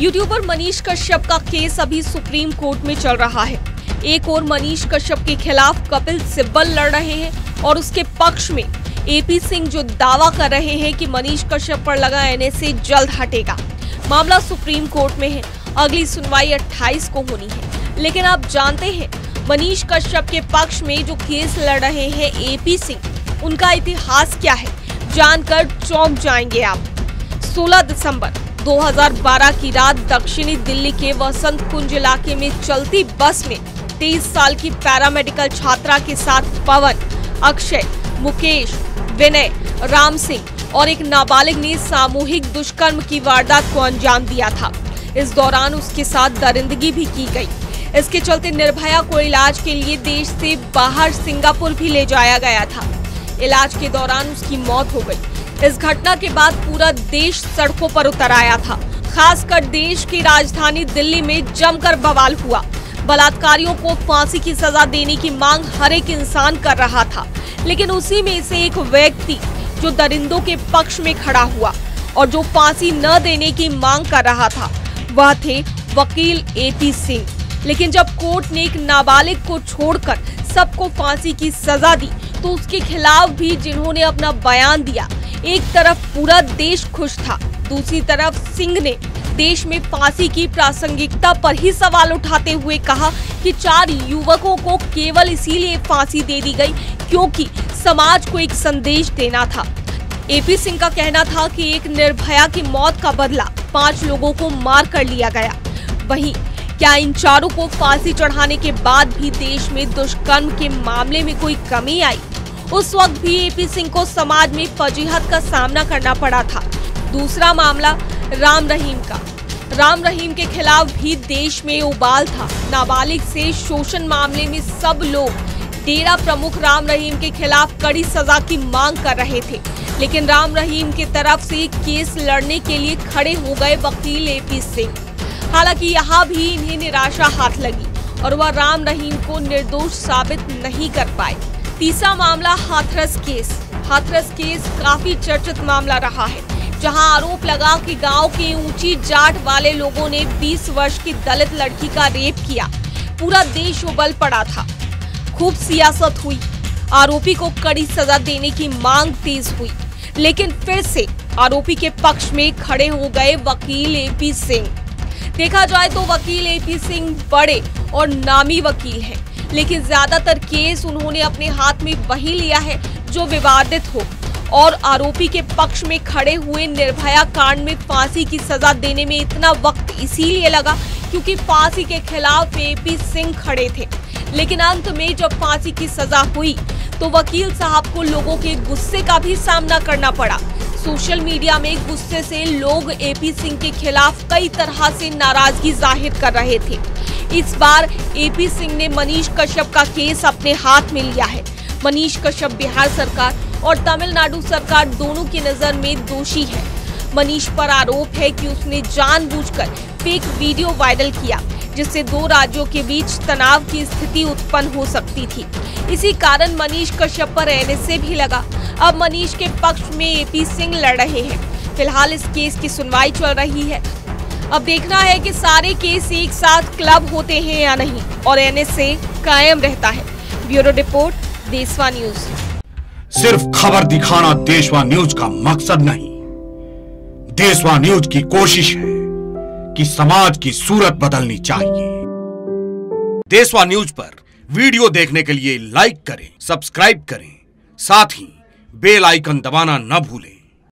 YouTuber Manish Kashyap का case अभी supreme court में चल रहा है। एक और मनीष कश्यप के खिलाफ कपिल सिब्बल लड़ रहे हैं और उसके पक्ष में एपी सिंह जो दावा कर रहे हैं कि मनीष कश्यप पर लगा एनएसए जल्द हटेगा। मामला सुप्रीम कोर्ट में है। अगली सुनवाई 28 को होनी है। लेकिन आप जानते हैं मनीष कश्यप के पक्ष में जो केस लड़ रहे हैं एपी सिंह, उनका इतिहास क्या है, जानकर चौंक जाएंगे आप। 16 दिसंबर 2012 की रात दक्षिणी दिल्ली के वसंत कुंज इलाके में चलती बस में 23 साल की पैरामेडिकल छात्रा के साथ पवन, अक्षय, मुकेश, विनय, राम सिंह और एक नाबालिग ने सामूहिक दुष्कर्म की वारदात को अंजाम दिया था। इस दौरान उसके साथ दरिंदगी भी की गई। इसके चलते निर्भया को इलाज के लिए देश से बाहर सिंगापुर भी ले जाया गया था। इलाज के दौरान उसकी मौत हो गई। इस घटना के बाद पूरा देश सड़कों पर उतर आया था। खासकर देश की राजधानी दिल्ली में जमकर बवाल हुआ। बलात्कारियों को फांसी की सजा देने की मांग हर एक इंसान कर रहा था, लेकिन उसी में से एक व्यक्ति जो दरिंदों के पक्ष में खड़ा हुआ और जो फांसी न देने की मांग कर रहा था, वह थे वकील एपी सिंह। लेकिन जब कोर्ट ने एक नाबालिग को छोड़कर सबको फांसी की सजा दी, तो उसके खिलाफ भी जिन्होंने अपना बयान दिया, एक तरफ पूरा देश खुश था, दूसरी तरफ सिंह ने देश में फांसी की प्रासंगिकता पर ही सवाल उठाते हुए कहा कि 4 युवकों को केवल इसीलिए फांसी दे दी गई क्योंकि समाज को एक संदेश देना था। एपी सिंह का कहना था कि एक निर्भया की मौत का बदला 5 लोगों को मार कर लिया गया। वहीं क्या इन चारों को फांसी चढ़ाने के बाद भी देश में दुष्कर्म के मामले में कोई कमी आई? उस वक्त भी एपी सिंह को समाज में फजीहत का सामना करना पड़ा था। दूसरा मामला राम रहीम का। राम रहीम के खिलाफ भी देश में उबाल था। नाबालिग से शोषण मामले में सब लोग डेरा प्रमुख राम रहीम के खिलाफ कड़ी सजा की मांग कर रहे थे, लेकिन राम रहीम की तरफ से केस लड़ने के लिए खड़े हो गए वकील एपी सिंह। हालांकि यहाँ भी इन्हें निराशा हाथ लगी और वह राम रहीम को निर्दोष साबित नहीं कर पाए। तीसरा मामला हाथरस केस। हाथरस केस काफी चर्चित मामला रहा है, जहां आरोप लगा कि गांव के ऊंची जाट वाले लोगों ने 20 वर्ष की दलित लड़की का रेप किया। पूरा देश उबल पड़ा था। खूब सियासत हुई। आरोपी को कड़ी सजा देने की मांग तेज हुई, लेकिन फिर से आरोपी के पक्ष में खड़े हो गए वकील एपी सिंह। देखा जाए तो वकील एपी सिंह बड़े और नामी वकील हैं, लेकिन ज्यादातर केस उन्होंने अपने हाथ में वही लिया है जो विवादित हो, और आरोपी के पक्ष में खड़े हुए निर्भया कांड में फांसी की सजा देने में इतना वक्त इसीलिए लगा क्योंकि फांसी के खिलाफ एपी सिंह खड़े थे। लेकिन अंत में जब फांसी की सजा हुई तो वकील साहब को लोगों के गुस्से का भी सामना करना पड़ा। सोशल मीडिया में गुस्से से लोग एपी सिंह के खिलाफ कई तरह से नाराजगी जाहिर कर रहे थे। इस बार एपी सिंह ने मनीष कश्यप का केस अपने हाथ में लिया है। मनीष कश्यप बिहार सरकार और तमिलनाडु सरकार दोनों की नजर में दोषी है। मनीष पर आरोप है कि उसने जानबूझकर फेक वीडियो वायरल किया, जिससे 2 राज्यों के बीच तनाव की स्थिति उत्पन्न हो सकती थी। इसी कारण मनीष कश्यप पर एनएसए भी लगा। अब मनीष के पक्ष में एपी सिंह लड़ रहे हैं। फिलहाल इस केस की सुनवाई चल रही है। अब देखना है कि सारे केस एक साथ क्लब होते हैं या नहीं और एनएसए कायम रहता है। ब्यूरो रिपोर्ट, देशवा न्यूज। सिर्फ खबर दिखाना देशवा न्यूज का मकसद नहीं। देशवा न्यूज की कोशिश है कि समाज की सूरत बदलनी चाहिए। देशवा न्यूज पर वीडियो देखने के लिए लाइक करें, सब्सक्राइब करें, साथ ही बेल आइकन दबाना न भूलें।